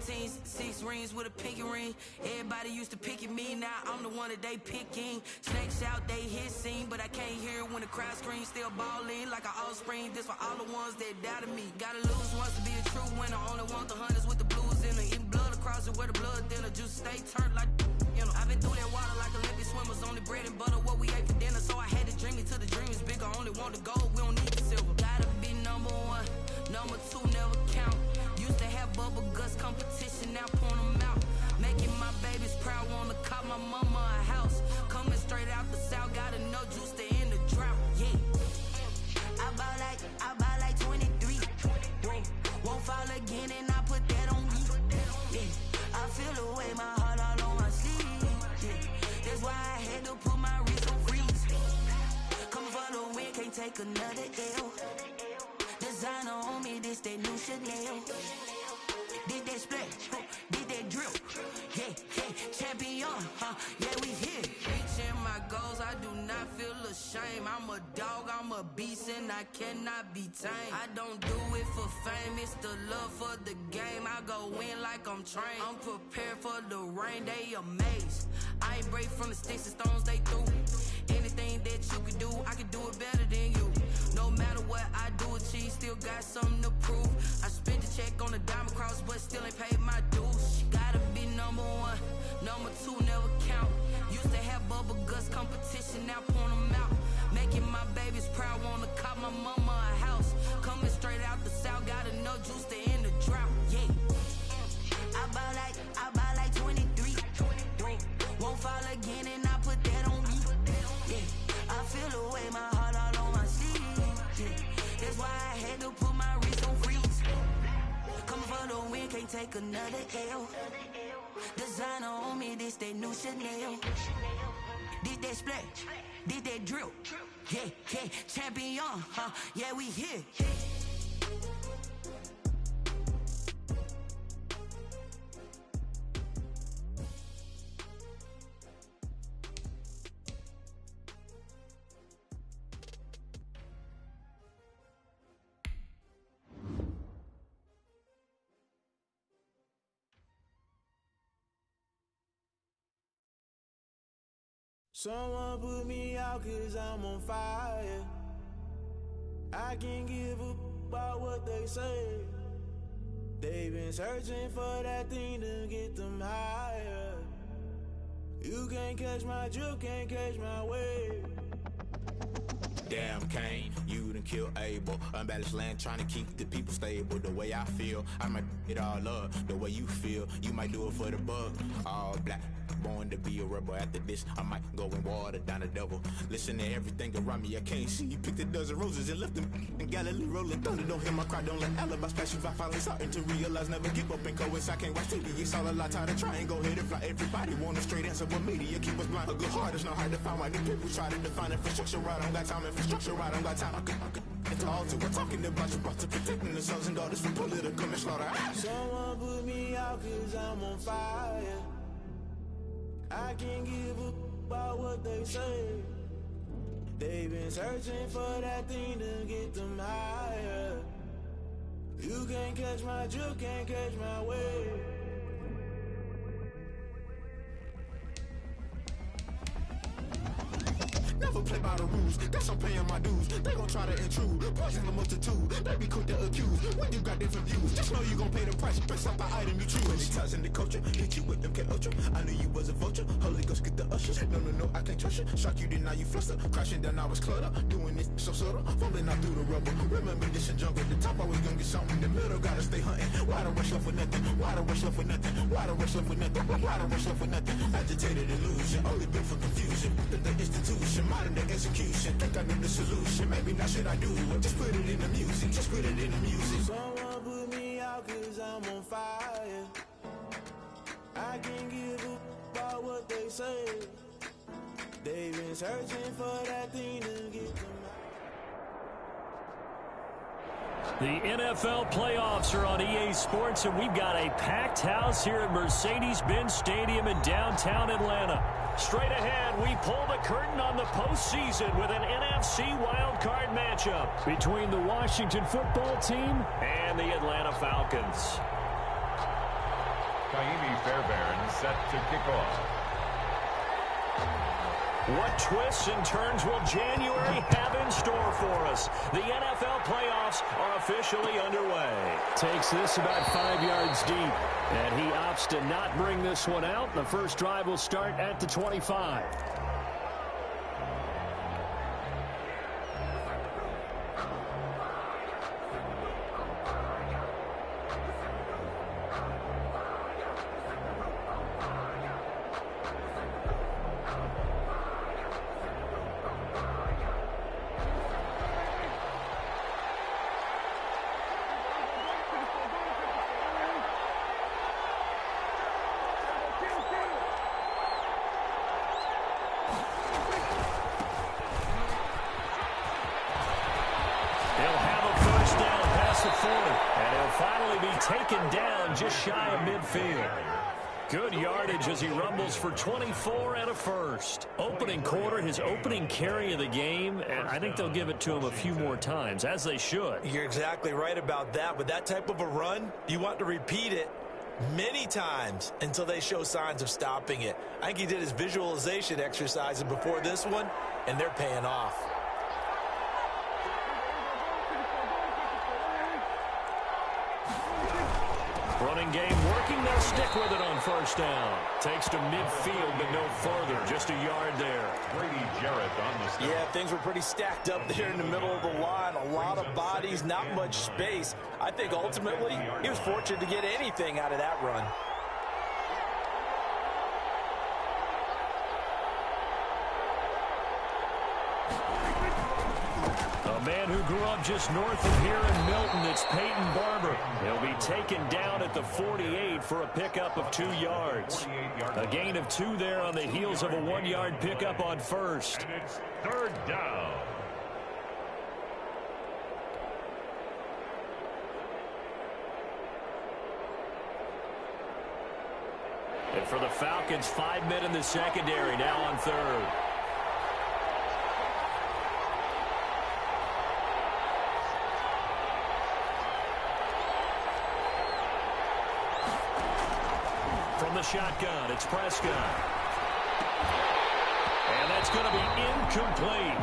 15, 6 rings with a pinky ring. Everybody used to pick at me, now I'm the one that they picking. Snakes out, they hissing, but I can't hear when the crowd screams. Still balling like an offspring. This for all the ones that doubted me. Gotta lose once to be a true winner. Only want the hunters with the blues in her. Eating blood across it where the blood thinner. Juice stay turned like, you know. I've been through that water like Olympic swimmers. Only bread and butter, what we ate for dinner. So I had to dream it till the dream is bigger. Only want the gold, we don't need the silver. Gotta be number one, number two never count. Used to have bubble guts competition, now point them out. Making my babies proud, wanna cop my mama a house. Coming straight out the south, gotta know juice to end the drought, yeah. I bought like 23. Won't fall again and I put that on me. Yeah. I feel the way, my heart all on my sleeve. Yeah. That's why I had to put my wrist on freeze. Coming for the win, can't take another L. Designer on me, this that new Chanel. Did that splash, did that drill. Yeah, champion, yeah, we here. Reaching my goals, I do not feel ashamed. I'm a dog, I'm a beast, and I cannot be tamed. I don't do it for fame, it's the love for the game. I go in like I'm trained. I'm prepared for the rain, they amazed. I ain't break from the sticks and stones they threw. Anything that you can do, I can do it better than you. No matter what I do, achieve, still got something to prove. I spent the check on the diamond cross, but still ain't paid my dues. Gotta be number one, number two never count. Used to have bubble guts competition, now point them out. Making my babies proud, wanna cop my mama a house. Coming straight out the south, gotta know juice to end the drought, yeah. I bought like 23. Won't fall again and I put that on me. Yeah, I feel the way, my heart all on my sleeve. Yeah, that's why I had to put my wrist on freeze. Coming for the win, can't take another L. Designer on me, this that new Chanel. Did that splash, did that drill. Yeah, champion, yeah, we here. Someone put me out 'cause I'm on fire. I can't give up about what they say. They've been searching for that thing to get them higher. You can't catch my drift, can't catch my wave. Damn Kane, you done killed Abel. Unbalanced land trying to keep the people stable. The way I feel, I might it all up. The way you feel, you might do it for the bug. All black, born to be a rebel. After this, I might go and water down the devil. Listen to everything around me, I can't see. You picked a dozen roses and left them in Galilee rolling thunder. Don't hear my cry, don't let alibis pass you. I finally starting to realize, never give up and coincide. I can't watch TV, it's all a lot. Time to try and go ahead and fly. Everybody want a straight answer, but media keep us blind. A good heart is not hard to find. Why the people try to define infrastructure right? I don't got time. Infrastructure right, I don't got time. I could it's all to. We're talking about you, about to protecting the sons and daughters from political and slaughter. Someone put me out 'cause I'm on fire. I can't give up about what they say. They've been searching for that thing to get them higher. You can't catch my drift, can't catch my wave. Never play by the rules, that's I'm paying my dues. They gon' try to intrude, poison the multitude. They be quick to accuse, when you got different views. Just know you gon' pay the price, based off the item you choose. Many times in the culture, hit you with MK Ultra. I knew you was a vulture, Holy Ghost get the ushers. No, I can't trust you. Shock you, then now you fluster. Crashing down, I was cluttered. Doing this so subtle, fumbling out through the rubble. Remember this and jungle, the top always gonna get something. In the middle, gotta stay hunting. Why the rush left with nothing? Why the rush left with nothing? Why the rush left with nothing? Why the rush left with nothing? Agitated illusion, only built for confusion. The institution, modern day execution. Think I know the solution, maybe not should I do it? Just put it in the music, just put it in the music. Someone put me out 'cause I'm on fire. I can't give up about what they say. They've been searching for that thing to get them. The NFL playoffs are on EA Sports, and we've got a packed house here at Mercedes-Benz Stadium in downtown Atlanta. Straight ahead, we pull the curtain on the postseason with an NFC wildcard matchup between the Washington football team and the Atlanta Falcons. Fairbairn set to kick off. What twists and turns will January have in store for us? The NFL playoffs are officially underway. Takes this about 5 yards deep, and he opts to not bring this one out. The first drive will start at the 25. Taken down just shy of midfield. Good yardage as he rumbles for 24 and a first. Opening quarter, his opening carry of the game, and I think they'll give it to him a few more times, as they should. You're exactly right about that. With that type of a run, you want to repeat it many times until they show signs of stopping it. I think he did his visualization exercises before this one, and they're paying off. Running game working, they'll stick with it on first down. Takes to midfield, but no further. Just a yard there. Brady Jarrett on the stop. Yeah, things were pretty stacked up there in the middle of the line. A lot of bodies, not much space. I think ultimately he was fortunate to get anything out of that run. A man who grew up just north of here in Milton, it's Peyton Barber. He'll be taken down at the 48 for a pickup of 2 yards. A gain of 2 there on the heels of a 1-yard pickup on first. And it's third down. And for the Falcons, 5 men in the secondary, now on third. From the shotgun, it's Prescott. And that's going to be incomplete.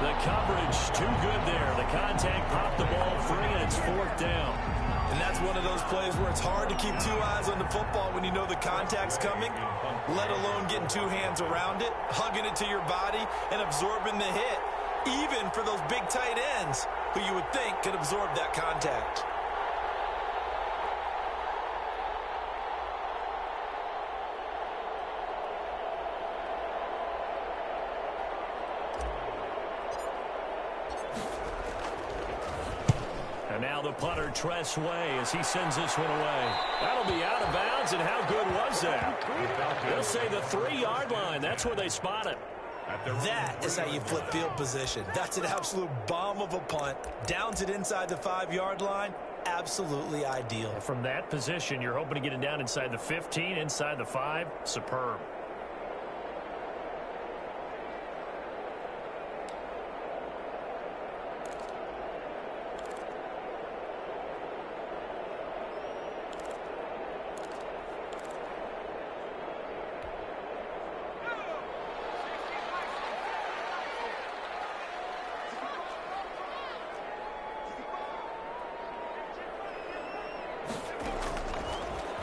The coverage too good there. The contact popped the ball free, and it's 4th down. And that's one of those plays where it's hard to keep 2 eyes on the football when you know the contact's coming, let alone getting 2 hands around it, hugging it to your body, and absorbing the hit, even for those big tight ends who you would think could absorb that contact. And now the punter, Tress Way, as he sends this one away. That'll be out of bounds, and how good was that? They'll say the 3-yard line. That's where they spot it. That is how you flip field position. That's an absolute bomb of a punt. Downs it inside the 5-yard line. Absolutely ideal. From that position, you're hoping to get it down inside the 15, inside the 5. Superb.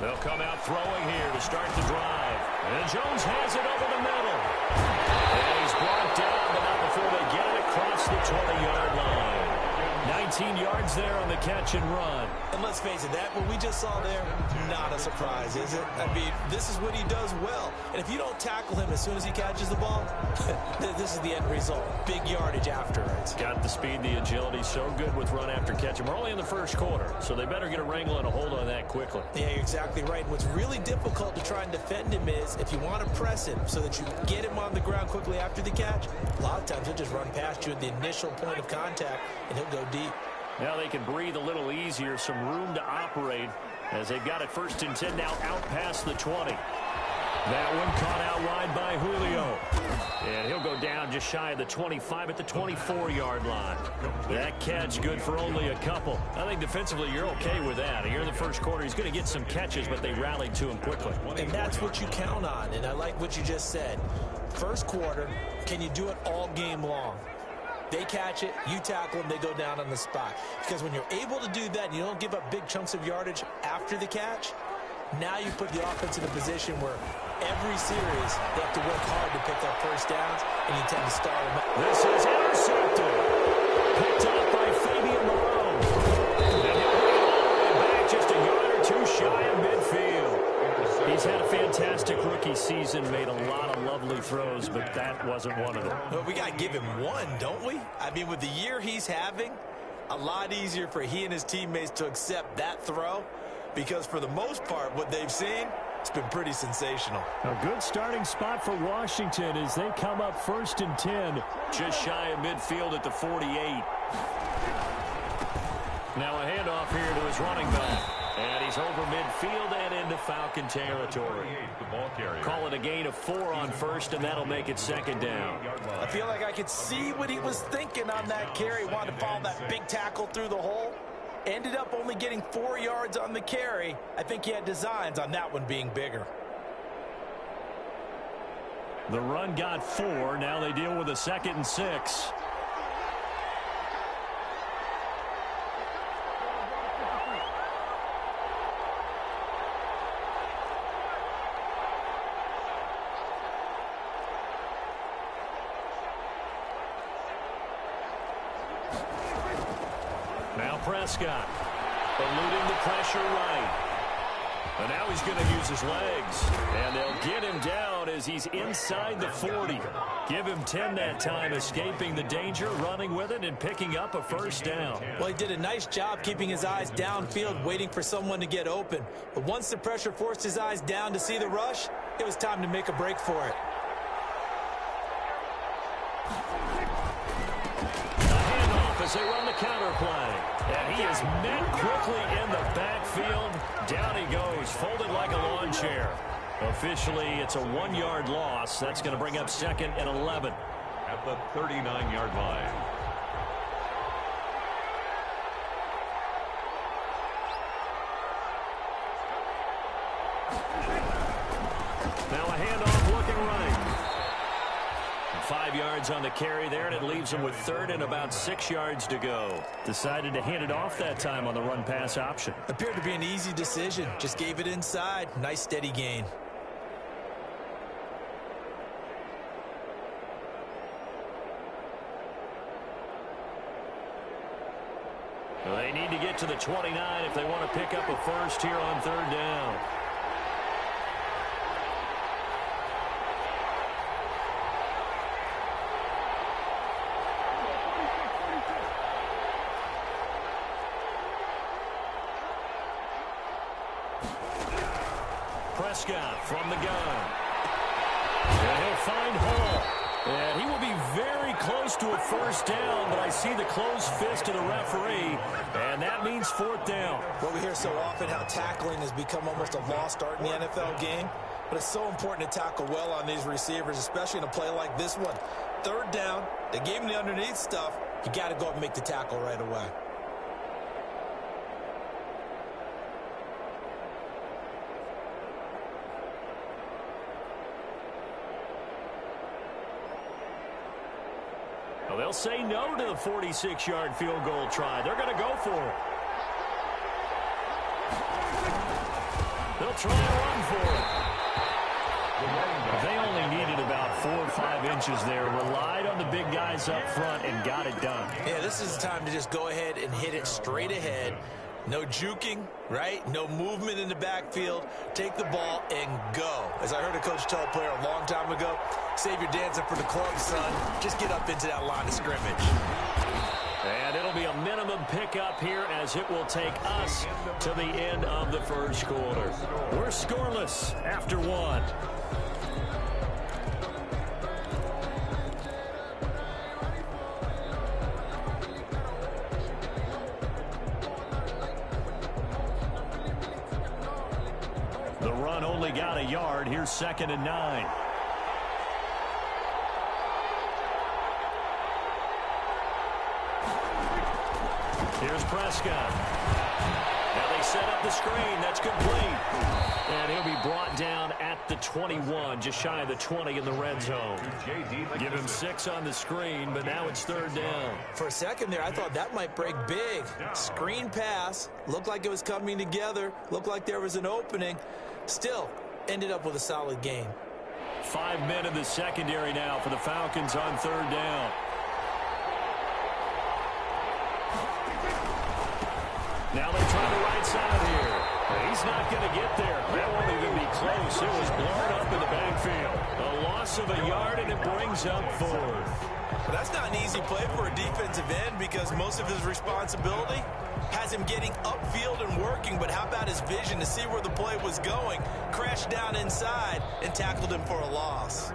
They'll come out throwing here to start the drive. And Jones has it over the middle. And he's brought down, but not before they get it across the 20-yard line. 19 yards there on the catch and run. And let's face it, that what we just saw there, not a surprise, is it? I mean, this is what he does well. And if you don't tackle him as soon as he catches the ball, this is the end result. Big yardage afterwards. Got the speed, the agility, so good with run after catch. And we're only in the first quarter, so they better get a wrangle and a hold on that quickly. Yeah, you're exactly right. What's really difficult to try and defend him is if you want to press him so that you get him on the ground quickly after the catch, a lot of times he'll just run past you at the initial point of contact, and he'll go deep. Now they can breathe a little easier, some room to operate as they've got it 1st and 10 now out past the 20. That one caught out wide by Julio. And he'll go down just shy of the 25 at the 24-yard line. That catch good for only a couple. I think defensively you're okay with that. Here in the first quarter, he's going to get some catches, but they rallied to him quickly. And that's what you count on, and I like what you just said. First quarter, can you do it all game long? They catch it, you tackle them, they go down on the spot. Because when you're able to do that and you don't give up big chunks of yardage after the catch, now you put the offense in a position where every series they have to work hard to pick up first downs, and you tend to start them. This is intercepted. Picked up by Fabian Moreau. And he'll bring it all the way back just a yard or two shy of midfield. He's had a fantastic rookie season, made a lot of lovely throws, but that wasn't one of them. Well, we got to give him one, don't we? I mean, with the year he's having, a lot easier for he and his teammates to accept that throw, because for the most part, what they've seen, it's been pretty sensational. A good starting spot for Washington as they come up 1st and 10. Just shy of midfield at the 48. Now a handoff here to his running back. And he's over midfield and into Falcon territory. Call it a gain of 4 on first, and that'll make it 2nd down. I feel like I could see what he was thinking on that carry. Wanted to follow that big tackle through the hole. Ended up only getting 4 yards on the carry. I think he had designs on that one being bigger. The run got 4. Now they deal with a 2nd and 6. Now Prescott, eluding the pressure right. And now he's going to use his legs. And they'll get him down as he's inside the 40. Give him 10 that time, escaping the danger, running with it, and picking up a first down. Well, he did a nice job keeping his eyes downfield, waiting for someone to get open. But once the pressure forced his eyes down to see the rush, it was time to make a break for it. As they run the counter play. And he is met quickly in the backfield. Down he goes, folded like a lawn chair. Officially, it's a 1-yard loss. That's going to bring up 2nd and 11. At the 39-yard line. Now a handoff looking right. 5 yards on the carry there, and it leaves him with 3rd and about 6 yards to go. Decided to hand it off that time on the run-pass option. Appeared to be an easy decision. Just gave it inside. Nice, steady gain. Well, they need to get to the 29 if they want to pick up a first here on 3rd down. Prescott from the gun. And he'll find Hall. And he will be very close to a first down, but I see the closed fist of the referee, and that means 4th down. Well, we hear so often how tackling has become almost a lost art in the NFL game, but it's so important to tackle well on these receivers, especially in a play like this one. 3rd down, they gave him the underneath stuff. You got to go up and make the tackle right away. Well, they'll say no to the 46-yard field goal try. They're going to go for it. They'll try and run for it. They only needed about 4 or 5 inches there. Relied on the big guys up front and got it done. Yeah, this is the time to just go ahead and hit it straight ahead. No juking, right? No movement in the backfield. Take the ball and go. As I heard a coach tell a player a long time ago, save your dancing for the club, son. Just get up into that line of scrimmage. And it'll be a minimum pickup here as it will take us to the end of the first quarter. We're scoreless after 1. The run only got a yard. Here's 2nd and 9. Here's Prescott. Now they set up the screen. That's complete. And he'll be brought down at the 21, just shy of the 20 in the red zone. Give him 6 on the screen, but now it's 3rd down. For a second there, I thought that might break big. Screen pass. Looked like it was coming together. Looked like there was an opening. Still, ended up with a solid gain. 5 men in the secondary now for the Falcons on 3rd down. Now they try the right side here. He's not going to get there. That won't even be close. It was blown up in the backfield. A loss of a yard, and it brings up 4th. Well, that's not an easy play for a defensive end because most of his responsibility has him getting upfield and working, but how about his vision to see where the play was going, crashed down inside, and tackled him for a loss.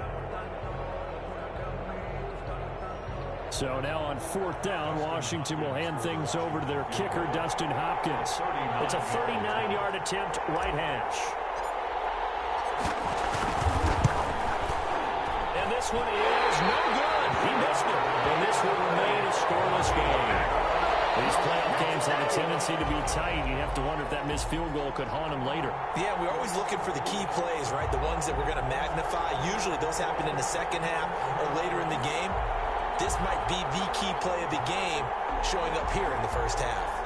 So now on 4th down, Washington will hand things over to their kicker, Dustin Hopkins. It's a 39-yard attempt, right hash. And this one is no good. He missed it. And this will remain a scoreless game. These playoff games have a tendency to be tight. You have to wonder if that missed field goal could haunt him later. Yeah, we're always looking for the key plays, right? The ones that we're going to magnify. Usually those happen in the second half or later in the game. This might be the key play of the game showing up here in the first half.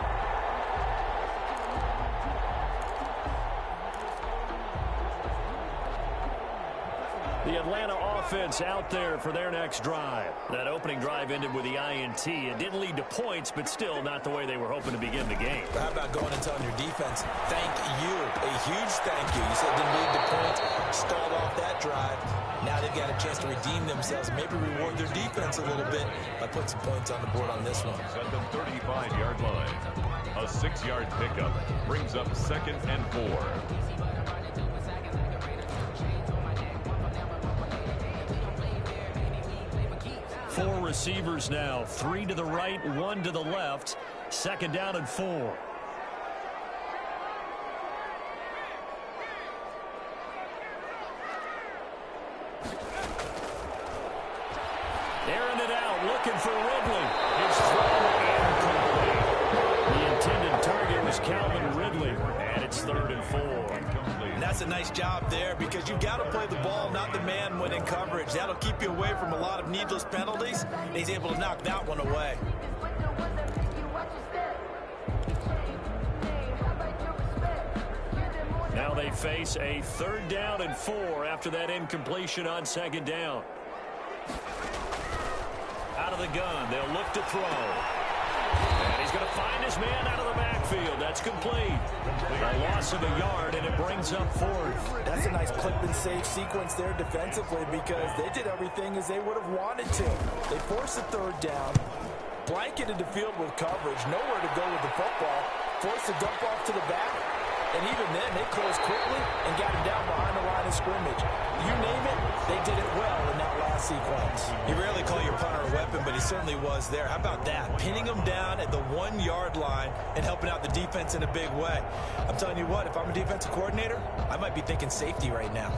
The Atlanta offense out there for their next drive. That opening drive ended with the INT. It didn't lead to points, but still not the way they were hoping to begin the game. How about going and telling your defense, thank you, a huge thank you. You said it didn't lead to points, stalled off that drive. Now they've got a chance to redeem themselves, maybe reward their defense a little bit by putting some points on the board on this one. At the 35-yard line, a 6-yard pickup brings up 2nd and 4. Four receivers now, 3 to the right, 1 to the left. 2nd down and 4. Airing it out, looking for Ridley. His throw incomplete. The intended target was Calvin Ridley, and it's 3rd and 4. And that's a nice job there because you've got to play the ball, not the man when in coverage. That'll keep you away from a lot of needless penalties, and he's able to knock that one away. Now they face a 3rd down and 4 after that incompletion on 2nd down. Out of the gun, they'll look to throw. And he's going to find his man out of the backfield. That's complete. A loss of a yard, and it brings up 4th. That's a nice clip and save sequence there defensively because they did everything as they would have wanted to. They forced the 3rd down, blanketed the field with coverage, nowhere to go with the football, forced the dump off to the back, and even then they closed quickly and got him down behind the line of scrimmage. You name it, they did it well in that last sequence. You rarely call your punter a weapon, but he certainly was there. How about that? Pinning him down at the 1-yard line and helping out the defense in a big way. I'm telling you what, if I'm a defensive coordinator, I might be thinking safety right now.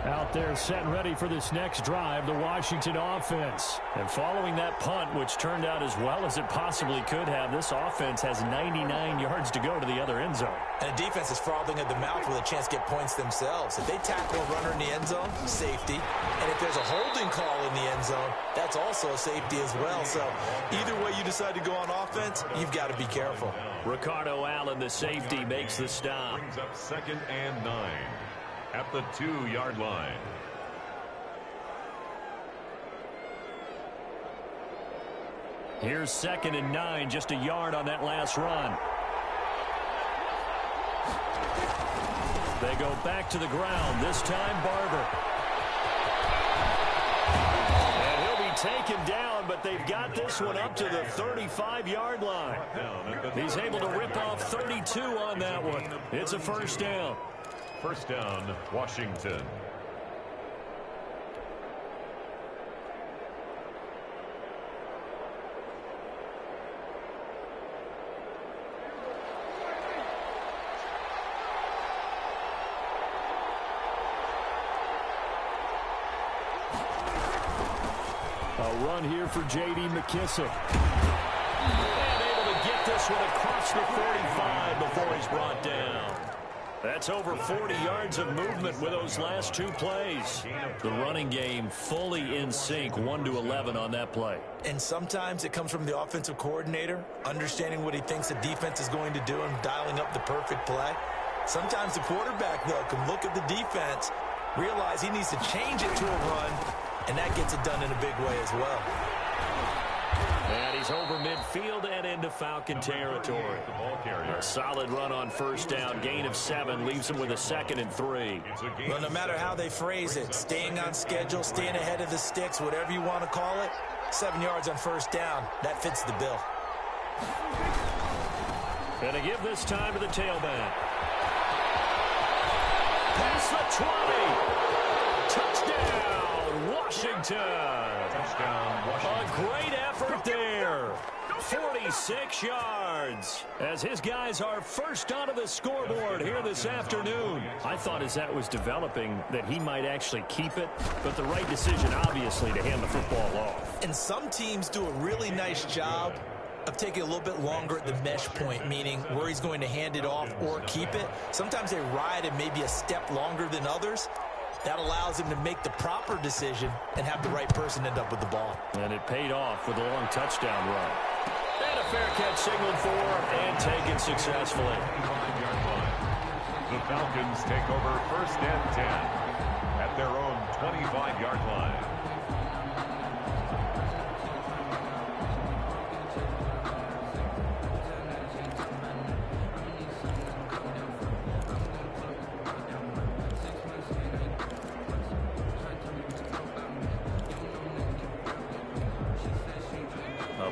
Out there set and ready for this next drive, the Washington offense. And following that punt, which turned out as well as it possibly could have, this offense has 99 yards to go to the other end zone. And the defense is frothing at the mouth with a chance to get points themselves. If they tackle a runner in the end zone, safety. And if there's a holding call in the end zone, that's also a safety as well. So either way you decide to go on offense, you've got to be careful. Ricardo Allen, the safety, makes the stop. Brings up 2nd and 9 at the 2-yard line. Here's 2nd and 9, just a yard on that last run. They go back to the ground, this time Barber. And he'll be taken down, but they've got this one up to the 35-yard line. He's able to rip off 32 on that one. It's a 1st down. 1st down, Washington. A run here for J.D. McKissick. And able to get this one across the 45 before he's brought down. That's over 40 yards of movement with those last two plays. The running game fully in sync, 1-11 on that play. And sometimes it comes from the offensive coordinator, understanding what he thinks the defense is going to do and dialing up the perfect play. Sometimes the quarterback, though, can look at the defense, realize he needs to change it to a run, and that gets it done in a big way as well. And he's over midfield and into Falcon territory. A solid run on first down. Gain of 7 leaves him with a 2nd and 3. Well, no matter how they phrase it, staying on schedule, staying ahead of the sticks, whatever you want to call it, 7 yards on first down, that fits the bill. And to give this time to the tailback. Past the 20. Touchdown, Washington. Touchdown, Washington. A great effort there. 46 yards as his guys are first onto the scoreboard here this afternoon. I thought as that was developing that he might actually keep it, but the right decision, obviously, to hand the football off. And some teams do a really nice job of taking a little bit longer at the mesh point, meaning where he's going to hand it off or keep it. Sometimes they ride it maybe a step longer than others. That allows him to make the proper decision and have the right person end up with the ball. And it paid off with a long touchdown run. And a fair catch signaled for and taken successfully. The Falcons take over 1st and 10 at their own 25-yard line.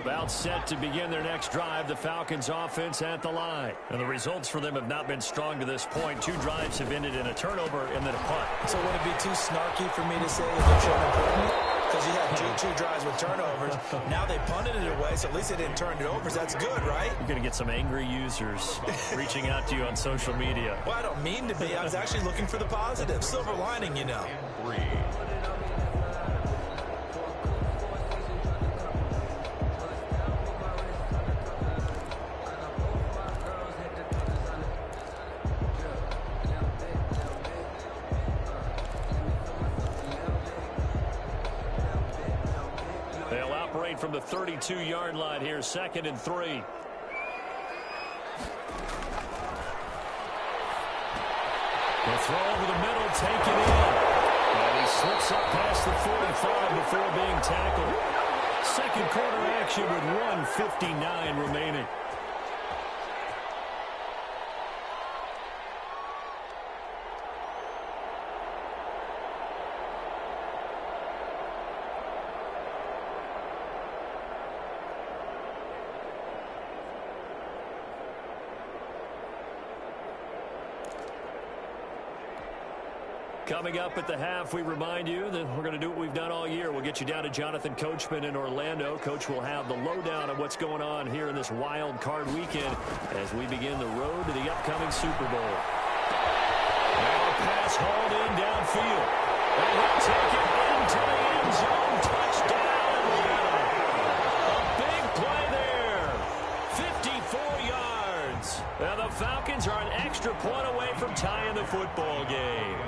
About set to begin their next drive, the Falcons offense at the line. And the results for them have not been strong to this point. 2 drives have ended in a turnover and then a punt. So would it be too snarky for me to say they're showing improvement? Because you had two drives with turnovers. Now they punted it away, so at least they didn't turn it over. So that's good, right? You're going to get some angry users reaching out to you on social media. Well, I don't mean to be. I was actually looking for the positive. Silver lining, you know. 3. From the 32-yard line here, 2nd and 3. The throw over the middle, taken in. And he slips up past the 45 before being tackled. Second quarter action with 1:59 remaining. Coming up at the half, we remind you that we're going to do what we've done all year. We'll get you down to Jonathan Coachman in Orlando. Coach will have the lowdown of what's going on here in this wild card weekend as we begin the road to the upcoming Super Bowl. Now a pass hauled in downfield. And he'll take it into the end zone. Touchdown, Atlanta. A big play there. 54 yards. Now the Falcons are an extra point away from tying the football game.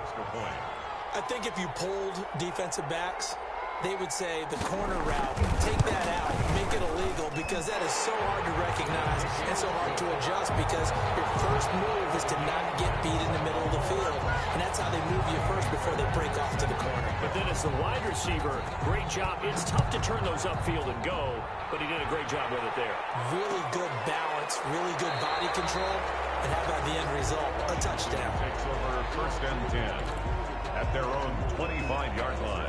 I think if you polled defensive backs, they would say the corner route, take that out, make it illegal, because that is so hard to recognize and so hard to adjust, because your first move is to not get beat in the middle of the field, and that's how they move you first before they break off to the corner. But then as the wide receiver, great job. It's tough to turn those upfield and go, but he did a great job with it there. Really good balance, really good body control, and how about the end result? A touchdown. Takes over 1st and 10 at their own 25-yard line.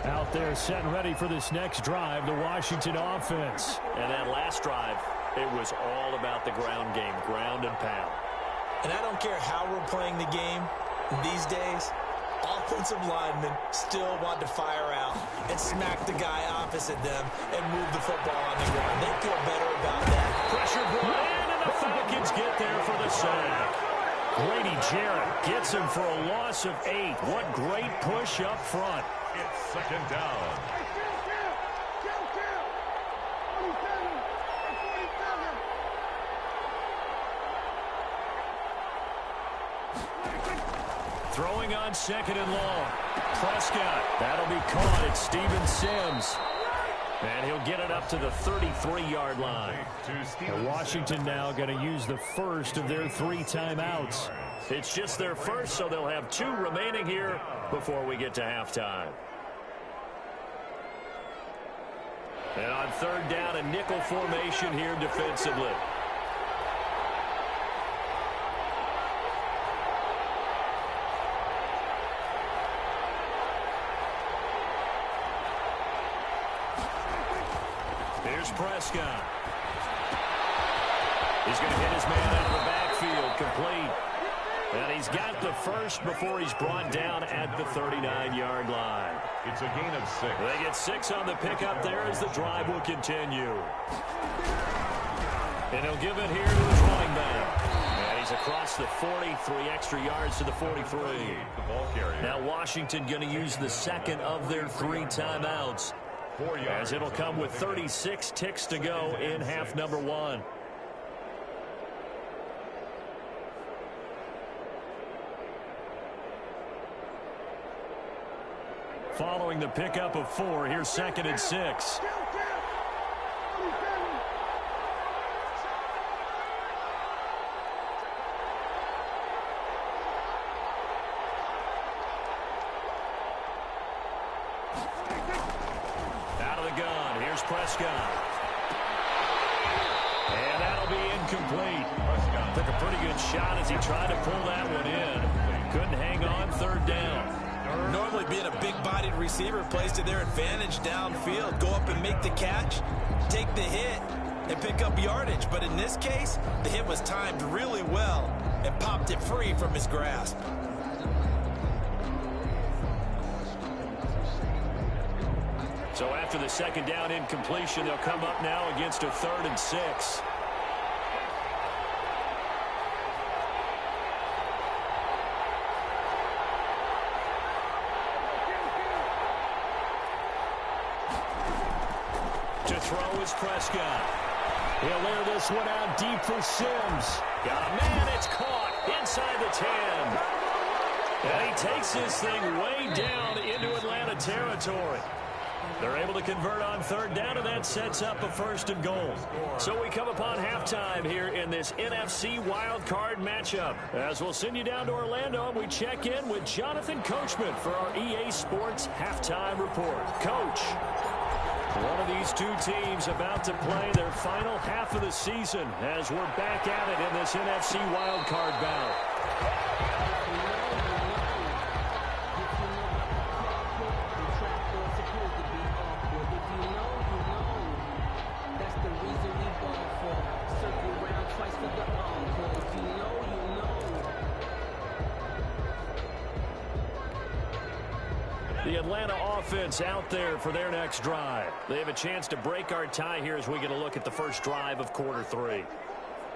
Out there set and ready for this next drive, the Washington offense. And that last drive, it was all about the ground game, ground and pound. And I don't care how we're playing the game these days, offensive linemen still want to fire out and smack the guy opposite them and move the football on the ground. They feel better about that. Pressure brought in, and the Falcons get there for the sack. Grady Jarrett gets him for a loss of 8. What great push up front. It's second down. Throwing on second and long. Prescott. That'll be caught at Steven Sims. And he'll get it up to the 33-yard line. And Washington now going to use the first of their 3 timeouts. It's just their first, so they'll have 2 remaining here before we get to halftime. And on third down, a nickel formation here defensively. Here's Prescott. He's going to hit his man out of the backfield, complete. And he's got the first before he's brought down at the 39-yard line. It's a gain of 6. They get 6 on the pickup there as the drive will continue. And he'll give it here to his running back. And he's across the 40, 3 extra yards to the 43. The ball carrier. Now Washington going to use the second of their 3 timeouts, 4 yards. as it'll come with 36 ticks to go in half number 1. Following the pickup of 4, here's second and 6. Out of the gun, here's Prescott. And that'll be incomplete. Took a pretty good shot as he tried to pull that one in. Couldn't hang on, third down. Normally being a big-bodied receiver plays to their advantage downfield. Go up and make the catch, take the hit, and pick up yardage. But in this case, the hit was timed really well and popped it free from his grasp. So after the second down incompletion, they'll come up now against a 3rd and 6. To throw is Prescott. He'll air this one out deep for Sims. Got a man, it's caught inside the 10. And he takes this thing way down into Atlanta territory. They're able to convert on third down, and that sets up a 1st and goal. So we come upon halftime here in this NFC wildcard matchup. As we'll send you down to Orlando, and we check in with Jonathan Coachman for our EA Sports Halftime Report. Coach, one of these 2 teams about to play their final half of the season as we're back at it in this NFC wildcard bout. The Atlanta offense out there for their next drive. They have a chance to break our tie here as we get a look at the first drive of quarter 3.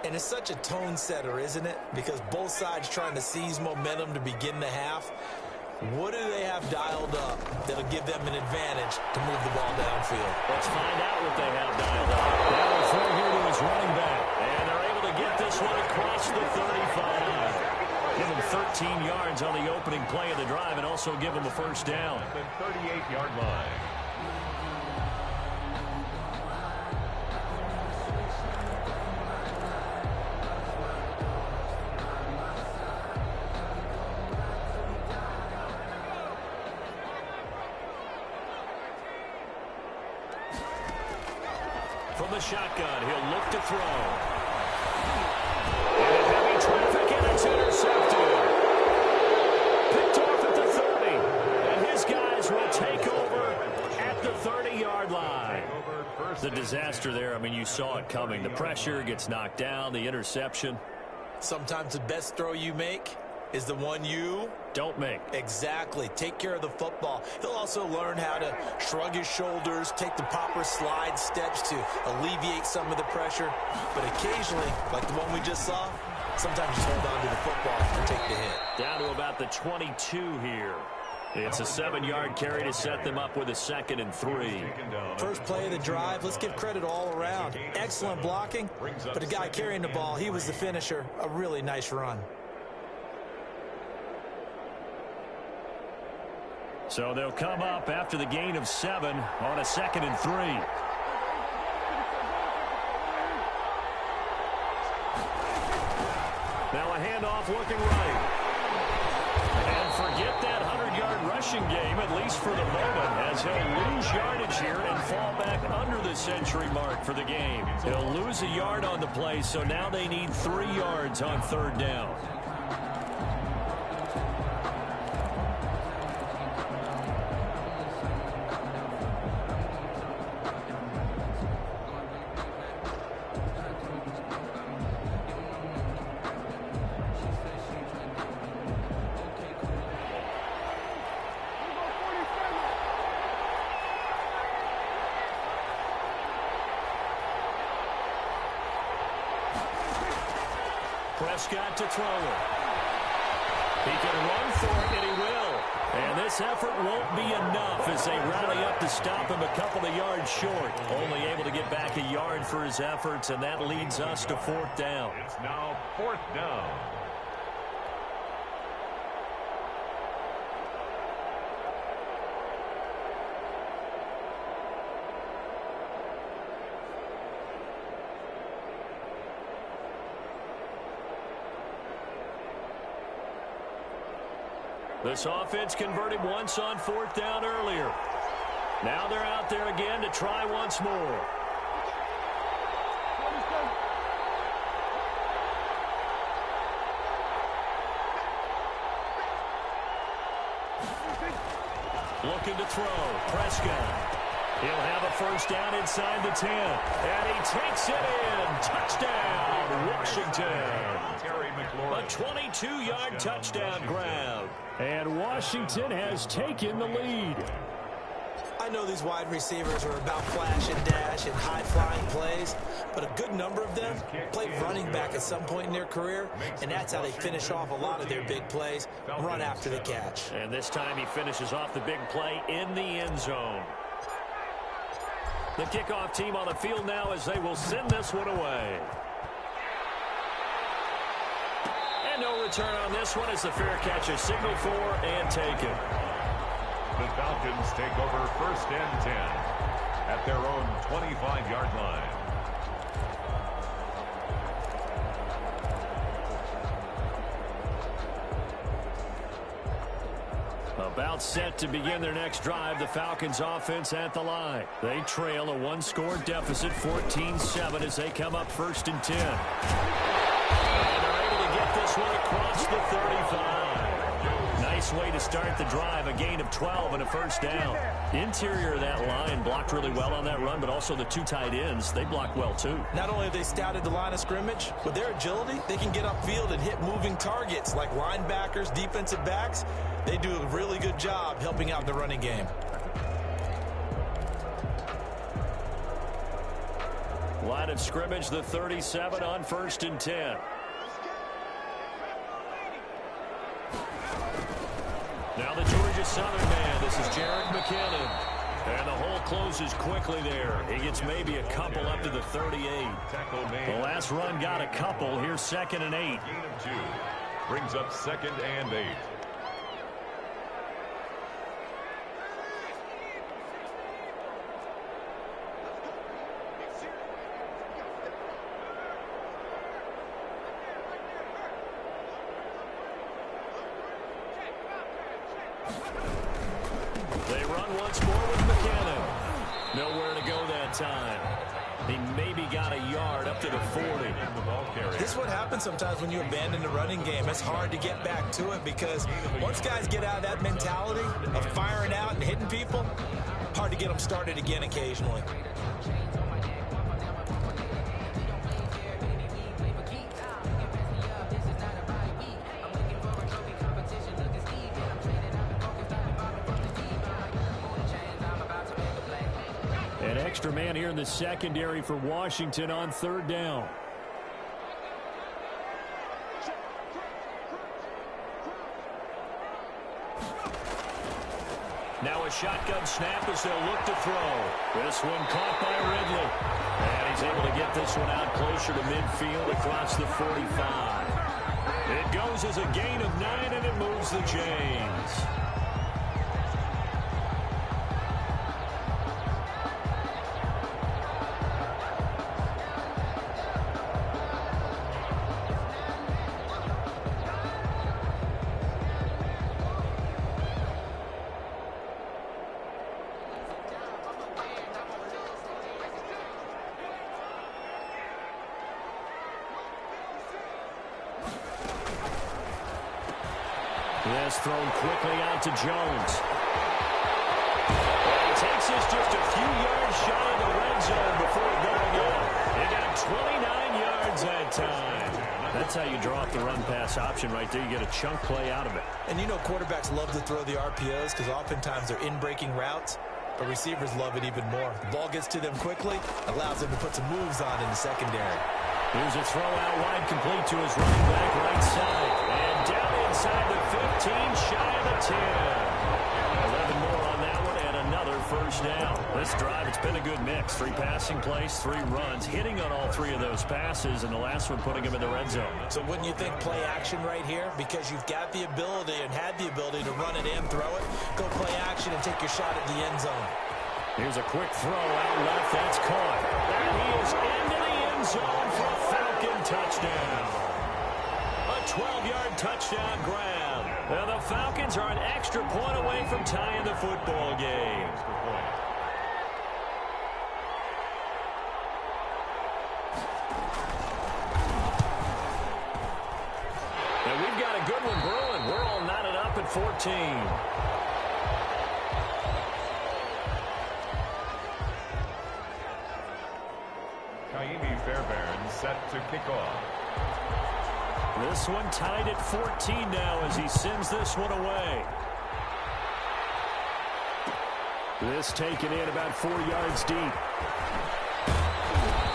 And it's such a tone setter, isn't it? Because both sides trying to seize momentum to begin the half. What do they have dialed up that'll give them an advantage to move the ball downfield? Let's find out what they have dialed up. Now we'll throw here to his running back. And they're able to get this one across the 35. Give him 13 yards on the opening play of the drive and also give him a 1st down. At the 38-yard line. From the shotgun, he'll look to throw. And heavy traffic, and it's intercepted. Picked off at the 30. And his guys will take over at the 30-yard line. The disaster there, I mean, you saw it coming. The pressure gets knocked down, the interception. Sometimes the best throw you make is the one you don't make. Exactly. Take care of the football. He'll also learn how to shrug his shoulders, take the proper slide steps to alleviate some of the pressure. But occasionally, like the one we just saw, sometimes just hold on to the football and take the hit. Down to about the 22 here. It's a 7-yard carry to set them up with a 2nd and 3. First play of the drive, let's give credit all around. Excellent blocking, but the guy carrying the ball, he was the finisher. A really nice run. So they'll come up after the gain of 7 on a 2nd and 3. Now a handoff looking right. And forget that 100-yard rushing game, at least for the moment, as he'll lose yardage here and fall back under the century mark for the game. He'll lose a yard on the play, so now they need 3 yards on 3rd down. Prescott to throw it. He can run for it, and he will. And this effort won't be enough as they rally up to stop him a couple of yards short. Only able to get back a yard for his efforts, and that leads us to 4th down. It's now 4th down. This offense converted once on 4th down earlier. Now they're out there again to try once more. Looking to throw. Prescott. He'll have a 1st down inside the 10. And he takes it in. Touchdown, Washington. A 22-yard touchdown grab. And Washington has taken the lead. I know these wide receivers are about flash and dash and high-flying plays, but a good number of them played running back at some point in their career, and that's how they finish off a lot of their big plays, run after the catch. And this time he finishes off the big play in the end zone. The kickoff team on the field now as they will send this one away. And no return on this one as the fair catch is signaled for and taken. The Falcons take over 1st and 10 at their own 25-yard line. About set to begin their next drive, the Falcons offense at the line. They trail a 1-score deficit, 14-7, as they come up 1st and 10. And they're able to get this one across the 35. Nice way to start the drive, a gain of 12 and a 1st down. Interior of that line blocked really well on that run, but also the 2 tight ends, they blocked well too. Not only have they scouted the line of scrimmage, with their agility, they can get upfield and hit moving targets like linebackers, defensive backs. They do a really good job helping out the running game. Line of scrimmage, the 37 on 1st and 10. Now the Georgia Southern man. This is Jared McKinnon. And the hole closes quickly there. He gets maybe a couple up to the 38. The last run got a couple. Here's 2nd and 8. Gain of 2. Brings up 2nd and 8. They run once more with McKinnon. Nowhere to go that time. He maybe got a yard up to the 40. This is what happens sometimes when you abandon the running game. It's hard to get back to it because once guys get out of that mentality of firing out and hitting people, hard to get them started again occasionally. extra man here in the secondary for Washington on third down. Now a shotgun snap as they'll look to throw. This one caught by Ridley. And he's able to get this one out closer to midfield across the 45. It goes as a gain of 9, and it moves the chains. This thrown quickly out to Jones. And he takes this just a few yards shy of the red zone before going out. He got 29 yards that time. That's how you draw up the run-pass option right there. You get a chunk play out of it. And you know quarterbacks love to throw the RPOs because oftentimes they're in-breaking routes, but receivers love it even more. The ball gets to them quickly, allows them to put some moves on in the secondary. Here's a throw out wide, complete to his running back right side. And down inside the 15, shy of the 10. 11 more on that one, and another first down. This drive, it's been a good mix. 3 passing plays, 3 runs, hitting on all 3 of those passes, and the last one putting him in the red zone. So wouldn't you think play action right here? Because you've got the ability and had the ability to run it and throw it. Go play action and take your shot at the end zone. Here's a quick throw out left. That's caught. And he is into the end zone for a Falcon touchdown. A 12-yard touchdown grab. Now the Falcons are an extra point away from tying the football game. And we've got a good one brewing. We're all knotted up at 14. Fairbairn set to kick off. This one tied at 14 now as he sends this one away. This taken in about 4 yards deep.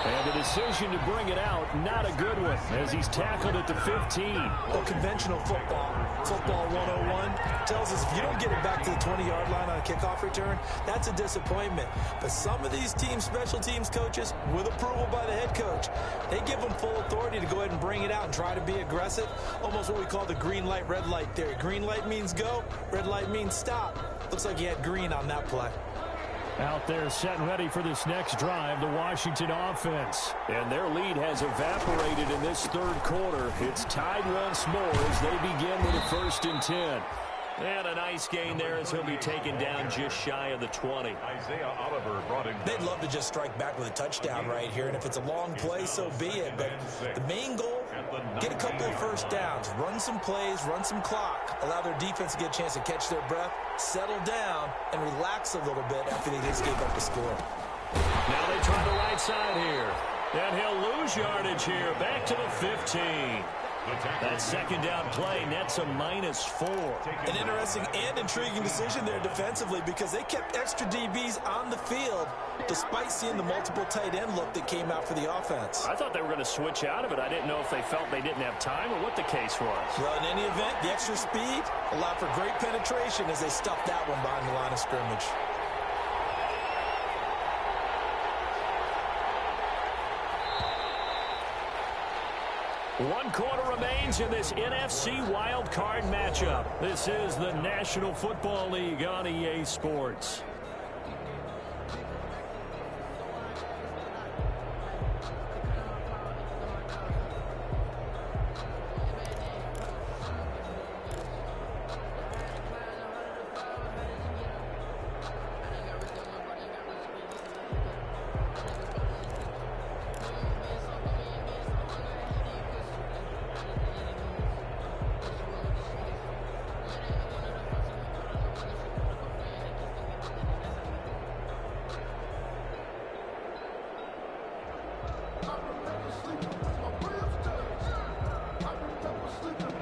And the decision to bring it out, not a good one, as he's tackled at the 15. Well, conventional football 101, tells us if you don't get it back to the 20-yard line on a kickoff return, that's a disappointment. But some of these team special teams coaches, with approval by the head coach, they give them full authority to go ahead and bring it out and try to be aggressive, almost what we call the green light, red light theory. Green light means go, red light means stop. Looks like he had green on that play. Out there set and ready for this next drive, the Washington offense. And their lead has evaporated in this third quarter. It's tied once more as they begin with a 1st and 10. And a nice gain there as he'll be taken down just shy of the 20. Isaiah Oliver brought him. They'd love to just strike back with a touchdown right here, and if it's a long play, so be it. But the main goal, get a couple of first downs, run some plays, run some clock, allow their defense to get a chance to catch their breath, settle down, and relax a little bit after they just gave up the score. Now they try the right side here. And he'll lose yardage here, back to the 15. That second down play nets a -4. An interesting and intriguing decision there defensively because they kept extra DBs on the field despite seeing the multiple tight end look that came out for the offense. I thought they were going to switch out of it. I didn't know if they felt they didn't have time or what the case was. Well, in any event, the extra speed allowed for great penetration as they stuffed that one behind the line of scrimmage. One quarter remains in this NFC Wild Card matchup. This is the National Football League on EA Sports.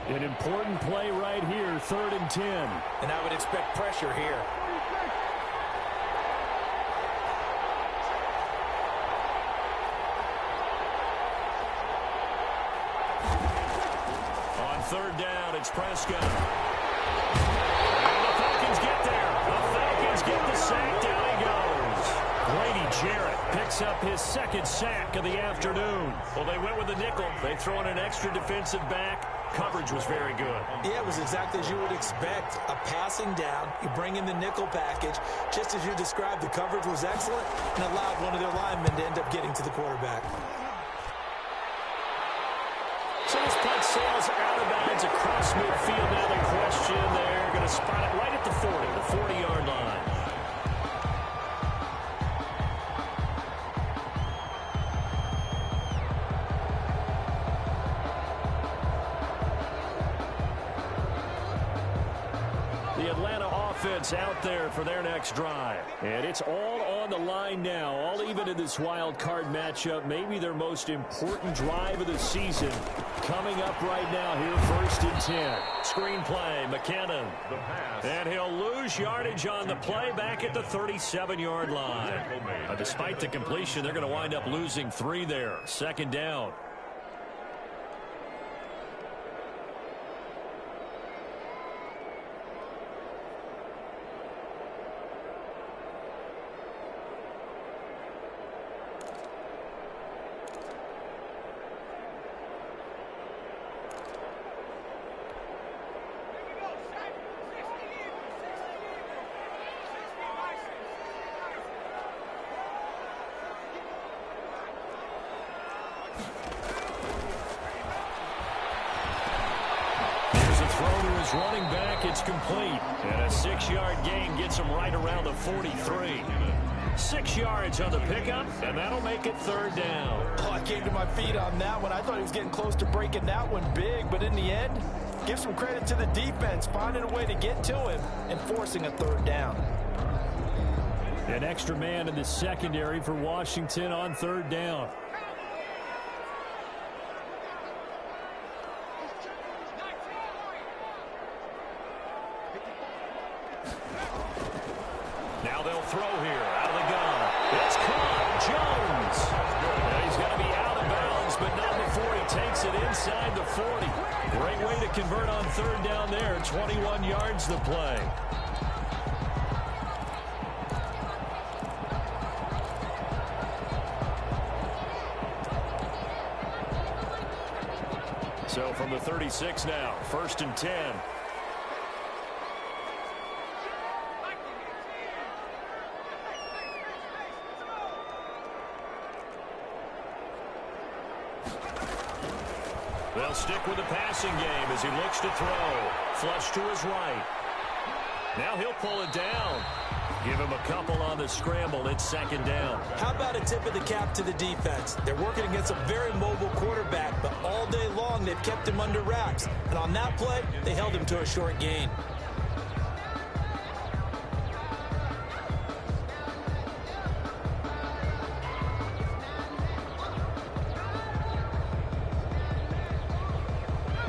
An important play right here, 3rd and 10. And I would expect pressure here. third down. It's Prescott. And the Falcons get there. The Falcons get the sack. Down he goes. Grady Jarrett picks up his second sack of the afternoon. Well, they went with the nickel. They throw in an extra defensive back. Coverage was very good. Yeah, it was exactly as you would expect. A passing down. You bring in the nickel package. Just as you described, the coverage was excellent and allowed one of their linemen to end up getting to the quarterback. So this punt sails out of bounds across midfield. Now the question, they're going to spot it right at the 40, the 40-yard line. The Atlanta offense out there for their next drive. And it's all on the line now, all even in this wild card matchup. Maybe their most important drive of the season coming up right now here, 1st and 10. Screen play, McKinnon. And he'll lose yardage on the play back at the 37-yard line. Despite the completion, they're going to wind up losing 3 there. 2nd down. Running back, it's complete. And a 6-yard gain gets him right around the 43. 6 yards on the pickup, and that'll make it 3rd down. Oh, I came to my feet on that one. I thought he was getting close to breaking that one big, but in the end, give some credit to the defense, finding a way to get to him and forcing a 3rd down. An extra man in the secondary for Washington on 3rd down. Now they'll throw here out of the gun. It's caught. Jones. And he's going to be out of bounds, but not before he takes it inside the 40. Great way to convert on 3rd down there. 21 yards the play. So from the 36 now, 1st and 10. They'll stick with the passing game as he looks to throw. Flush to his right. Now he'll pull it down. Give him a couple on the scramble. It's 2nd down. How about a tip of the cap to the defense? They're working against a very mobile quarterback, but all day long they've kept him under wraps. And on that play, they held him to a short gain.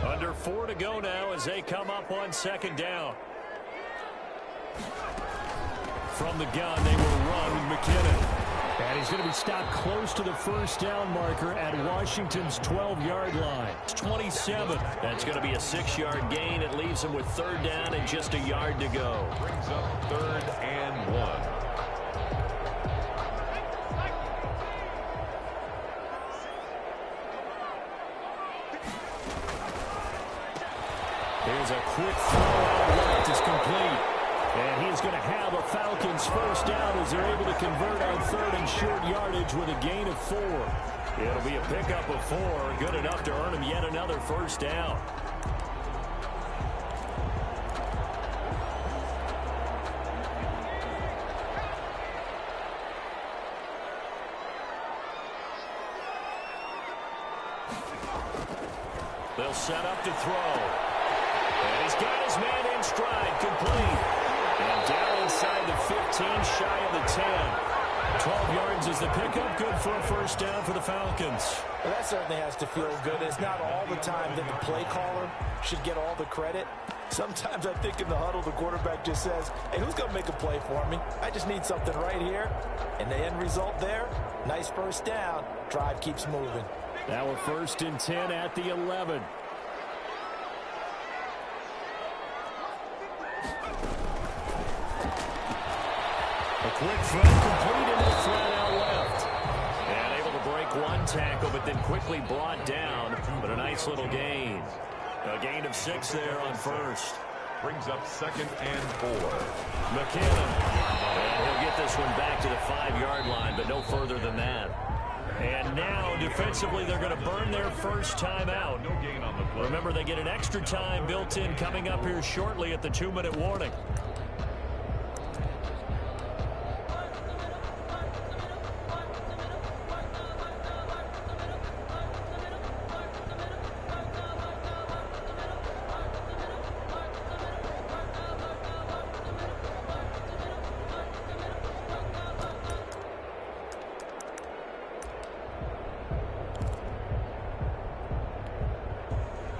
Under 4 to go now as they come up on 2nd down. From the gun, they will run with McKinnon. And he's going to be stopped close to the 1st down marker at Washington's 12-yard line. It's 27. That's going to be a 6-yard gain. It leaves him with 3rd down and just a yard to go. Brings up 3rd and 1. Here's a quick throw out left. It's complete. And he's going to have a Falcons 1st down as they're able to convert on 3rd and short yardage with a gain of 4. It'll be a pickup of 4. Good enough to earn him yet another 1st down. They'll set up to throw. And he's got his man in stride, complete. And down inside the 15, shy of the 10. 12 yards is the pickup, good for a 1st down for the Falcons. Well, that certainly has to feel good. It's not all the time that the play caller should get all the credit. Sometimes I think in the huddle, the quarterback just says, hey, who's going to make a play for me? I just need something right here. And the end result there, nice 1st down. Drive keeps moving. Now a 1st and 10 at the 11. Quick throw complete into the flat out left. And able to break one tackle, but then quickly brought down. But a nice little gain. A gain of 6 there on first. Brings up 2nd and 4. McKinnon. And he'll get this one back to the 5-yard line, but no further than that. And now, defensively, they're going to burn their first timeout. No gain on the play. Remember, they get an extra time built in coming up here shortly at the 2-minute warning.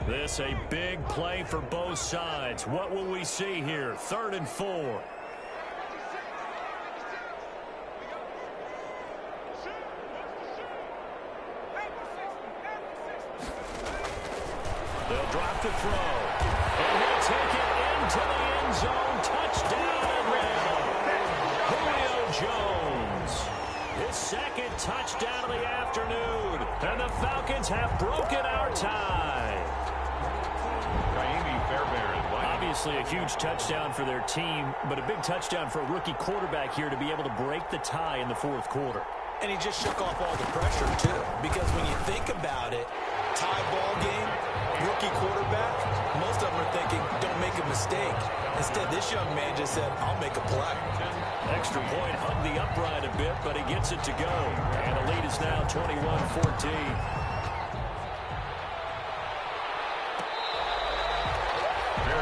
This a big play for both sides. What will we see here? 3rd and 4. They'll drop the throw. And he'll take it into the end zone. Touchdown Atlanta. Julio Jones. His 2nd touchdown of the afternoon. And the Falcons have broken our tie. Obviously a huge touchdown for their team, but a big touchdown for a rookie quarterback here to be able to break the tie in the 4th quarter. And he just shook off all the pressure, too. Because when you think about it, tie ball game, rookie quarterback, most of them are thinking, don't make a mistake. Instead, this young man just said, I'll make a play. Extra point hugged the upright a bit, but he gets it to go. And the lead is now 21-14.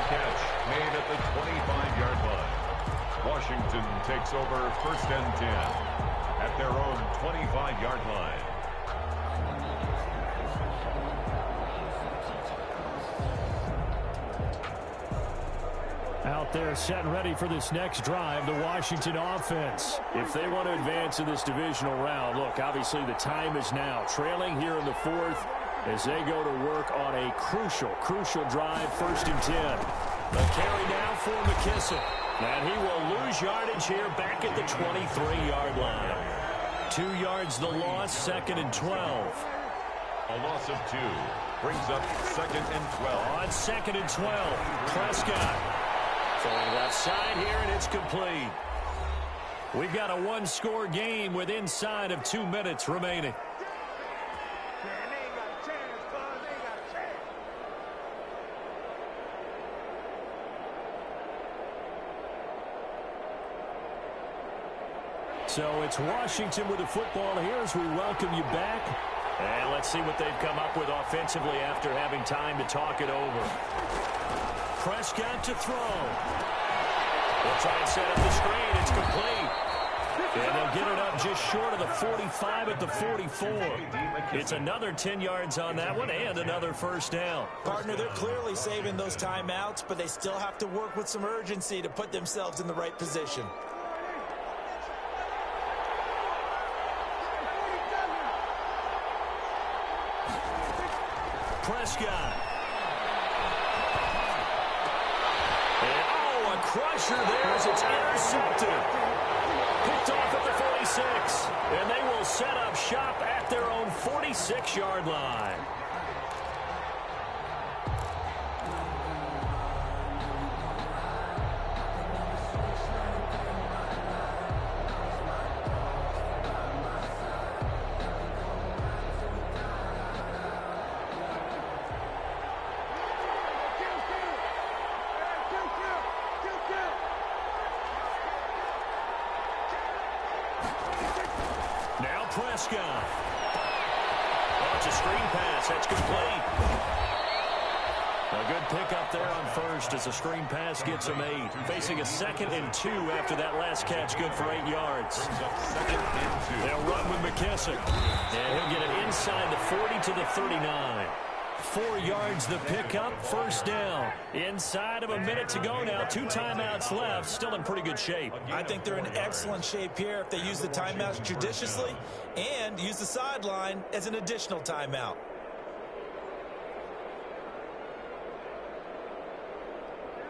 Catch made at the 25-yard line. Washington takes over 1st and 10 at their own 25-yard line. Out there set and ready for this next drive, the Washington offense. If they want to advance in this divisional round, look, obviously the time is now. Trailing here in the 4th as they go to work on a crucial drive, 1st and 10. The carry now for McKissick. And he will lose yardage here back at the 23-yard line. 2 yards the loss, 2nd and 12. A loss of 2 brings up 2nd and 12. On 2nd and 12, Prescott. Throwing left side here, and it's complete. We've got a 1-score game with inside of 2 minutes remaining. So it's Washington with the football here as we welcome you back. And let's see what they've come up with offensively after having time to talk it over. Prescott to throw. They'll try and set up the screen. It's complete. And they'll get it up just short of the 45 at the 44. It's another 10 yards on that one and another 1st down. Partner, they're clearly saving those timeouts, but they still have to work with some urgency to put themselves in the right position. Prescott. And, oh, a crusher there as it's intercepted. Picked off at the 46. And they will set up shop at their own 46-yard line. Prescott. Oh, it's a screen pass. That's complete. A good pickup there on 1st as a screen pass gets him 8. Facing a 2nd and 2 after that last catch, good for 8 yards. They'll run with McKissick. And he'll get it inside the 40 to the 39. 4 yards the pickup, 1st down. Inside of a minute to go now. 2 timeouts left. Still in pretty good shape. I think they're in excellent shape here if they use the timeouts judiciously and use the sideline as an additional timeout.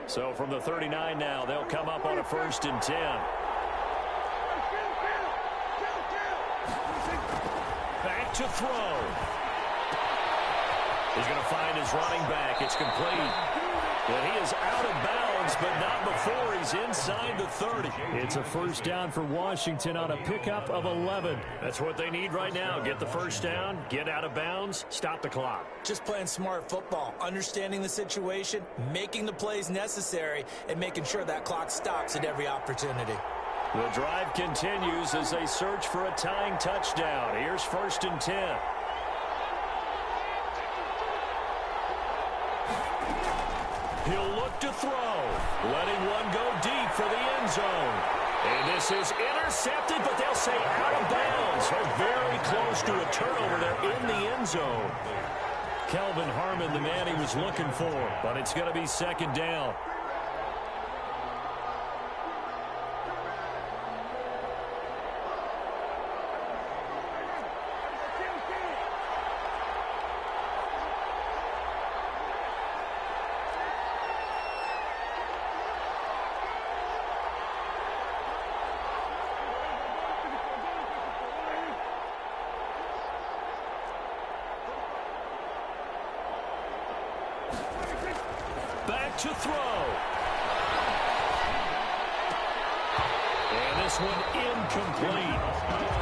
So from the 39 now, they'll come up on a 1st and 10. back to throw. He's going to find his running back. It's complete. And he is out of bounds, but not before he's inside the 30. It's a first down for Washington on a pickup of 11. That's what they need right now. Get the first down, get out of bounds, stop the clock. Just playing smart football, understanding the situation, making the plays necessary, and making sure that clock stops at every opportunity. The drive continues as they search for a tying touchdown. Here's 1st and 10. He'll look to throw, letting one go deep for the end zone. And this is intercepted, but they'll say out of bounds. They're very close to a turnover there in the end zone. Kelvin Harmon, the man he was looking for, but it's going to be 2nd down. To throw. And this one incomplete.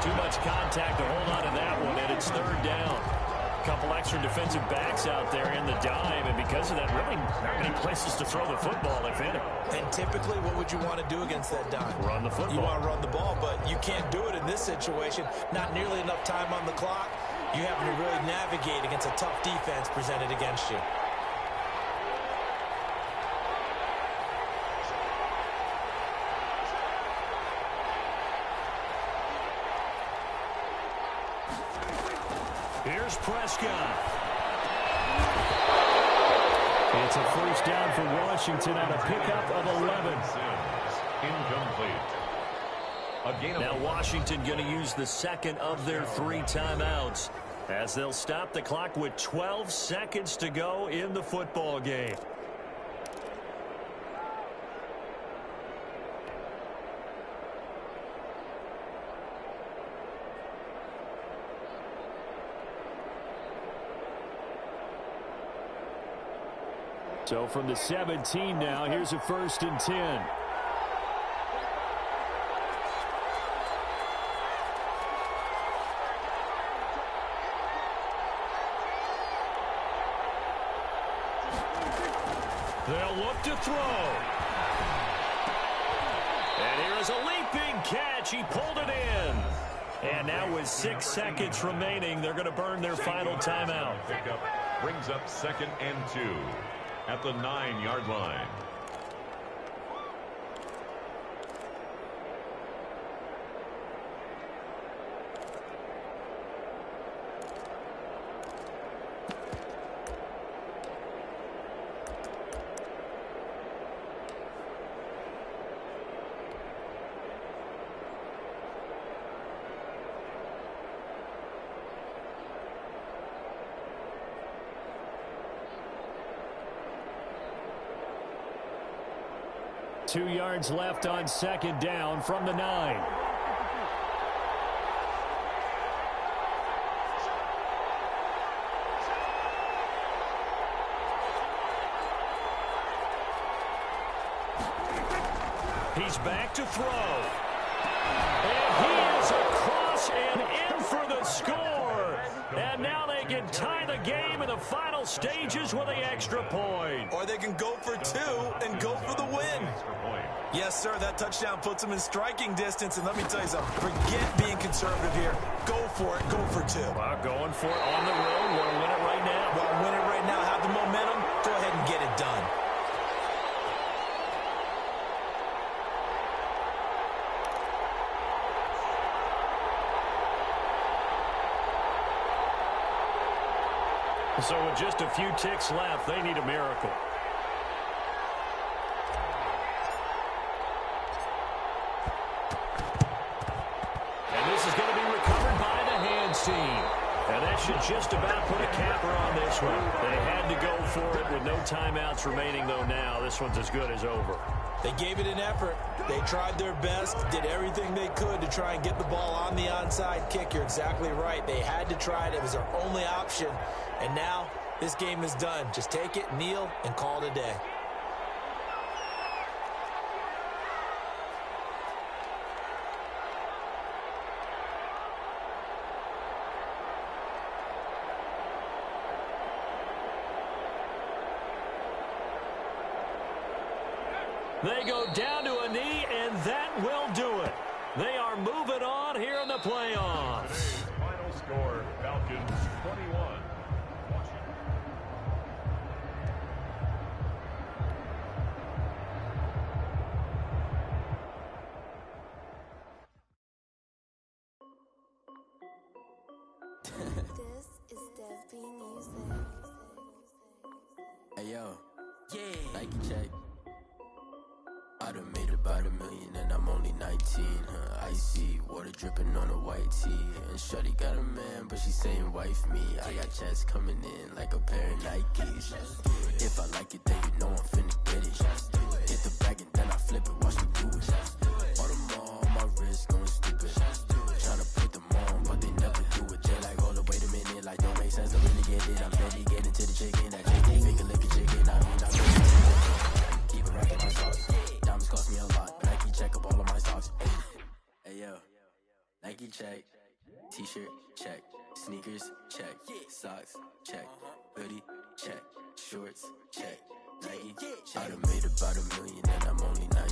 Too much contact to hold on to that one, and it's 3rd down. A couple extra defensive backs out there in the dime, and because of that, really not many places to throw the football, if any. And typically, what would you want to do against that dime? Run the football. You want to run the ball, but you can't do it in this situation. Not nearly enough time on the clock. You having to really navigate against a tough defense presented against you. Here's Prescott. It's a first down for Washington on a pickup of 11. Incomplete. Now Washington going to use the 2nd of their 3 timeouts as they'll stop the clock with 12 seconds to go in the football game. So from the 17 now, here's a 1st and 10. They'll look to throw. And here is a leaping catch. He pulled it in. And now with 6 seconds remaining, they're going to burn their final timeout. Brings up 2nd and 2. At the 9-yard line. Two yards left on 2nd down from the 9. He's back to throw. And he is across and in for the score. And now they can tie the game in the final stages with the extra point. Or they can go for 2 and go for the win. Yes, sir, that touchdown puts them in striking distance. And let me tell you something, forget being conservative here. Go for it, go for 2. Well, going for it on the road. Want to win it right now. Want to win it right now, have the momentum, go ahead and get it done. So with just a few ticks left, they need a miracle. And this is going to be recovered by the hands team. And that should just about put a capper on this one. They had to go for it with no timeouts remaining, though now. This one's as good as over. They gave it an effort. They tried their best, did everything they could to try and get the ball on the onside kick. You're exactly right. They had to try it. It was their only option. And now this game is done. Just take it, kneel, and call it a day. They go down to a knee, and that will do it. They are moving on here in the playoffs. Today's final score, Falcons 21. This is Dev B Music. Hey yo, Yeah. Nike check. I done made about $1 million and I'm only 19. Icy water dripping on a white tee. And shorty got a man, but she saying wife me. I got checks coming in like a pair of Nikes. If I like it, then you know I'm finna get it. Hit the bag and then I flip it, watch me do it. All on my wrist going stupid. Tryna put them on, but they never do it. They like, hold up, wait a minute, like don't make sense to really get it. I'm steady getting to the chicken, that chicken, finger licking chicken. I mean, I'm keep it rocking my socks. Diamonds cost me a lot, but Nike check up all of my stocks. Hey yo, Nike check, t-shirt check, sneakers check, socks check, hoodie check, shorts check, Nike. I done made about $1 million and I'm only 19.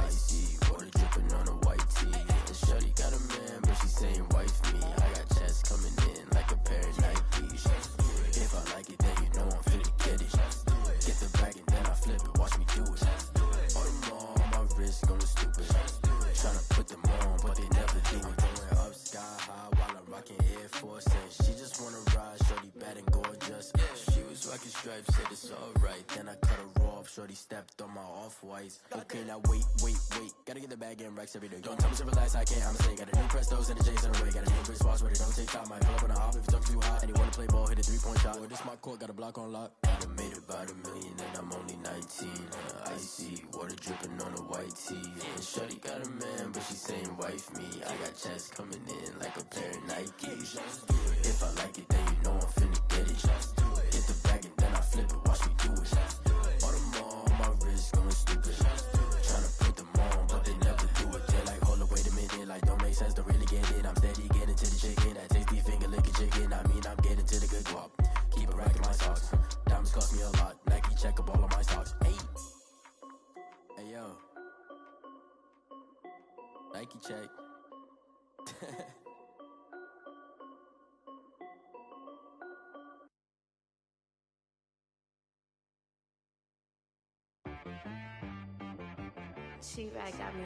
Icy water dripping on a white tee. And shorty got a man, but she saying wife me. I got checks coming in like a pair of Nikes. If I like it, then you know I'm finna get it. Get the bag and then I flip it, watch me do it. All them on my wrist going stupid. Tryna put them on, but they never do it. Going up sky high while I'm rocking Air Force. And she just wanna ride, shorty bad and gorgeous. She was rocking stripes, said it's alright. Then I cut her off, shorty stepped on my off-whites. Okay, now wait. Gotta get the bag and racks every day. Don't tell me to relax, I can't, I'ma say. Got a new Prestos and the J's in the way. Got a new Chris Foss, but it don't take time. Might pull up on a hop if it talks too hot. And you wanna play ball, hit a three-point shot. Or this my court, got a block on lock. I done made about $1 million and I'm only 19. Icy water dripping on a white tee. And shorty got a man, but she saying wife me. I got checks coming in like a pair of Nikes. If I like it, then you know I'm finna get it. Hit the bag and then I flip it, watch me do it. All them on my wrist going stupid. Tryna put them on, but they never do it. They like, hold up, wait a minute, like don't make sense to really get it. I'm steady getting to the chicken, that tasty finger licking chicken. I mean, I'm getting to the good guap. Keep it racking my socks. Diamonds cost me a lot. Nike check up all of my stocks. Hey yo, Nike check. She right got me